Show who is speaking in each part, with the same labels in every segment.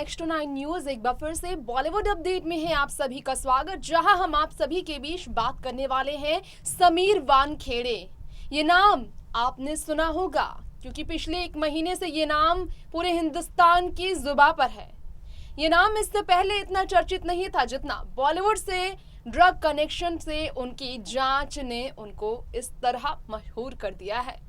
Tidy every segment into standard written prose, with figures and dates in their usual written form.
Speaker 1: Next to 9 news एक बार फिर से बॉलीवुड अपडेट में है आप सभी का स्वागत, जहां हम आप सभी के बीच बात करने वाले हैं समीर वानखेड़े। ये नाम आपने सुना होगा क्योंकि पिछले 1 महीने से ये नाम पूरे हिंदुस्तान की जुबान पर है। ये नाम इससे पहले इतना चर्चित नहीं था जितना बॉलीवुड से ड्रग कनेक्शन से उनकी जांच ने उनको इस तरह मशहूर कर दिया है।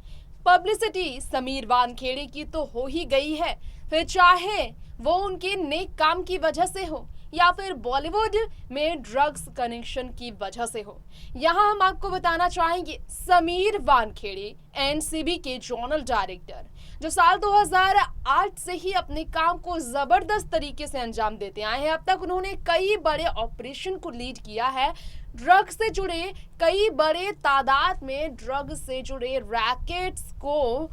Speaker 1: पब्लिसिटी समीर वानखेड़े की तो हो ही गई है, फिर चाहे वो उनके नेक काम की वजह से हो या फिर बॉलीवुड में ड्रग्स कनेक्शन की वजह से हो। यहाँ हम आपको बताना चाहेंगे समीर वानखेड़े एनसीबी के जोनल डायरेक्टर, जो साल 2008 से ही अपने काम को जबरदस्त तरीके से अंजाम देते आए हैं। अब तक उन्होंने कई बड़े ऑपरेशन को लीड किया है। ड्रग से जुड़े कई बड़े तादाद में ड्रग से जुड़े रैकेट्स को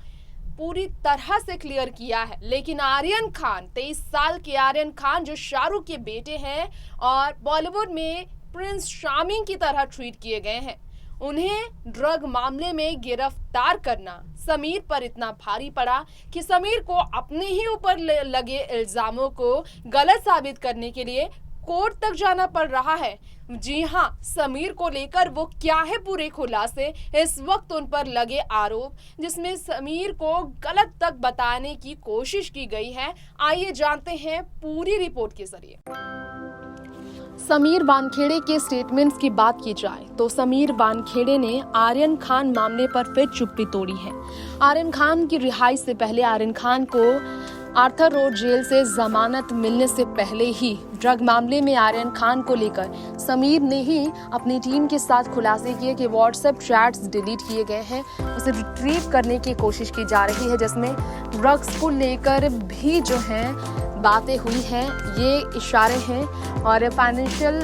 Speaker 1: पूरी तरह से क्लियर किया है। लेकिन आर्यन खान, 23 साल के आर्यन खान, जो शाहरुख के बेटे हैं और बॉलीवुड में प्रिंस शामी की तरह ट्रीट किए गए हैं, उन्हें ड्रग मामले में गिरफ्तार करना समीर पर इतना भारी पड़ा कि समीर को अपने ही ऊपर लगे इल्जामों को गलत साबित करने के लिए कोर्ट तक जाना पड़ रहा है। जी हाँ, समीर को लेकर वो क्या है पूरे खुलासे, इस वक्त उन पर लगे आरोप जिसमें समीर को गलत तक बताने की कोशिश की गई है। आइए जानते हैं पूरी रिपोर्ट के जरिए। समीर वानखेड़े के स्टेटमेंट्स की बात की जाए तो समीर वानखेड़े ने आर्यन खान मामले पर फिर चुप्पी तोड़ी है। आर्यन खान की रिहाई से पहले आर्यन खान को आर्थर रोड जेल से जमानत मिलने से पहले ही ड्रग मामले में आर्यन खान को लेकर समीर ने ही अपनी टीम के साथ खुलासे किए कि व्हाट्सएप चैट्स डिलीट किए गए हैं, उसे रिट्रीव करने की कोशिश की जा रही है, जिसमें ड्रग्स को लेकर भी जो है बातें हुई हैं। ये इशारे हैं और फाइनेंशियल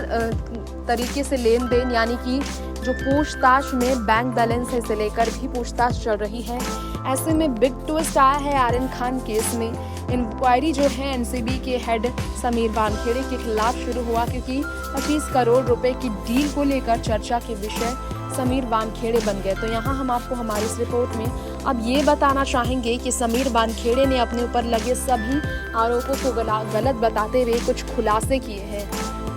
Speaker 1: तरीके से लेन देन, यानी कि जो पूछताछ में बैंक बैलेंस है, इसे लेकर भी पूछताछ चल रही है। ऐसे में बिग ट्विस्ट आया है आर्यन खान केस में। इंक्वायरी जो है एनसीबी के हेड समीर वानखेड़े के खिलाफ शुरू हुआ क्योंकि 25 करोड़ रुपए की डील को लेकर चर्चा के विषय समीर वानखेड़े बन गए। तो यहाँ हम आपको हमारी इस रिपोर्ट में अब ये बताना चाहेंगे कि समीर वानखेड़े ने अपने ऊपर लगे सभी आरोपों को गलत बताते हुए कुछ खुलासे किए हैं।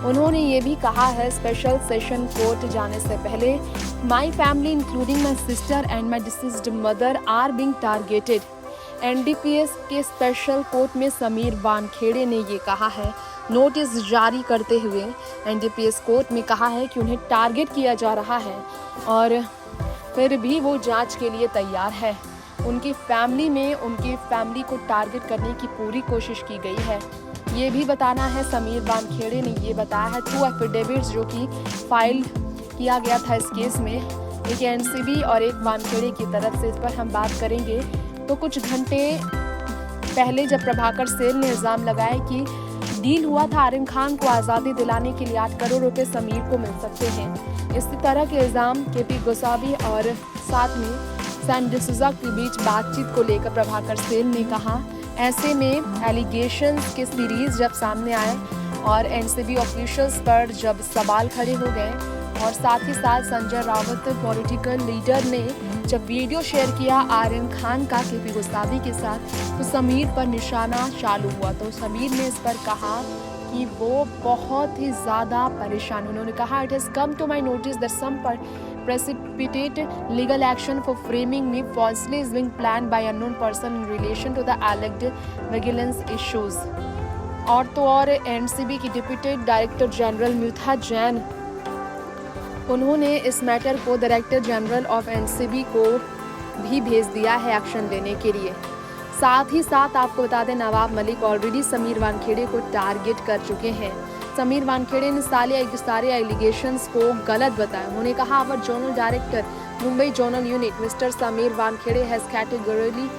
Speaker 1: उन्होंने ये भी कहा है, स्पेशल सेशन कोर्ट जाने से पहले my family including my sister and my deceased mother are being targeted. NDPS के स्पेशल कोर्ट में समीर वानखेड़े ने ये कहा है। नोटिस जारी करते हुए एनडीपीएस कोर्ट में कहा है कि उन्हें टारगेट किया जा रहा है और फिर भी वो जांच के लिए तैयार है। उनकी फैमिली को टारगेट करने की पूरी कोशिश की गई है। ये भी बताना है, समीर वानखेड़े ने ये बताया है 2 एफिडेविट्स जो कि फाइल किया गया था इस केस में, एक एनसीबी और एक वानखेड़े की तरफ से। इस पर हम बात करेंगे तो कुछ घंटे पहले जब प्रभाकर सेल ने इल्ज़ाम लगाया कि डील हुआ था आर्यन खान को आज़ादी दिलाने के लिए 8 करोड़ रुपए समीर को मिल सकते हैं, इसी तरह के इल्ज़ाम केपी गोसावी और साथ में सैम डिसूजा के बीच बातचीत को लेकर प्रभाकर सेल ने कहा। ऐसे में एलिगेशंस के सीरीज जब सामने आए और एनसीबी ऑफिशियल्स पर जब सवाल खड़े हो गए और साथ ही साथ संजय रावत पॉलिटिकल लीडर ने जब वीडियो शेयर किया आर्यन खान का केपी गोसावी के साथ, तो समीर पर निशाना चालू हुआ। तो समीर ने इस पर कहा कि वो बहुत ही ज़्यादा परेशान। उन्होंने कहा, it has come to my notice that some precipitate legal action for framing me falsely is being planned by unknown person in relation to the alleged vigilance issues। और तो और एनसीबी की डिप्टी डायरेक्टर जनरल म्यूथा जैन, उन्होंने इस matter को director general of NCB को भी भेज दिया है एक्शन लेने के लिए। साथ ही साथ आपको बता दें, नवाब मलिक ऑलरेडी समीर वानखेड़े को टारगेट कर चुके हैं। समीर वानखेड़े ने सारे एलिगेशंस को गलत बताया। उन्होंने कहा, our zonal director Mumbai zonal unit mister Sameer Wankhede has categorically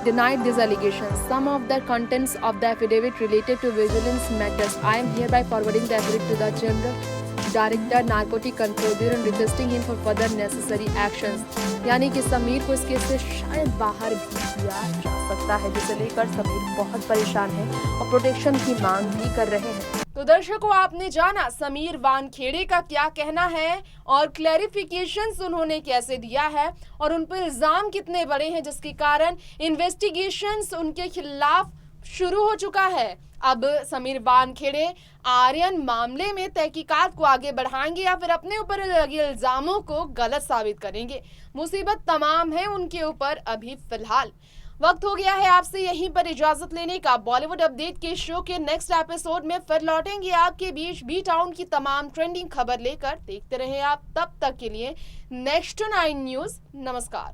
Speaker 1: denied these allegations. Some of the contents of the affidavit related to vigilance matters. I am hereby forwarding the affidavit to the General Director Narcotic Control Bureau and requesting him for further necessary actions। यानी कि समीर को इस case से शायद बाहर भी किया जा सकता है, जिसे लेकर समीर बहुत परेशान है और प्रोटेक्शन की मांग भी कर रहे हैं। तो दर्शकों, आपने जाना समीर वानखेड़े का क्या कहना है और क्लैरिफिकेशंस उन्होंने कैसे दिया है और उन पर इल्जाम कितने बड़े हैं, जिसके कारण इन्वेस्टिगेशंस उनके खिलाफ शुरू हो चुका है। अब समीर वानखेड़े आर्यन मामले में तहकीकात को आगे बढ़ाएंगे या फिर अपने ऊपर लगे इल्जामों को गलत साबित करेंगे। मुसीबत तमाम है उनके ऊपर अभी फिलहाल। वक्त हो गया है आपसे यहीं पर इजाजत लेने का। बॉलीवुड अपडेट के शो के नेक्स्ट एपिसोड में फिर लौटेंगे आपके बीच बी टाउन की तमाम ट्रेंडिंग खबर लेकर। देखते रहे आप, तब तक के लिए नेक्स्ट 9 न्यूज। नमस्कार।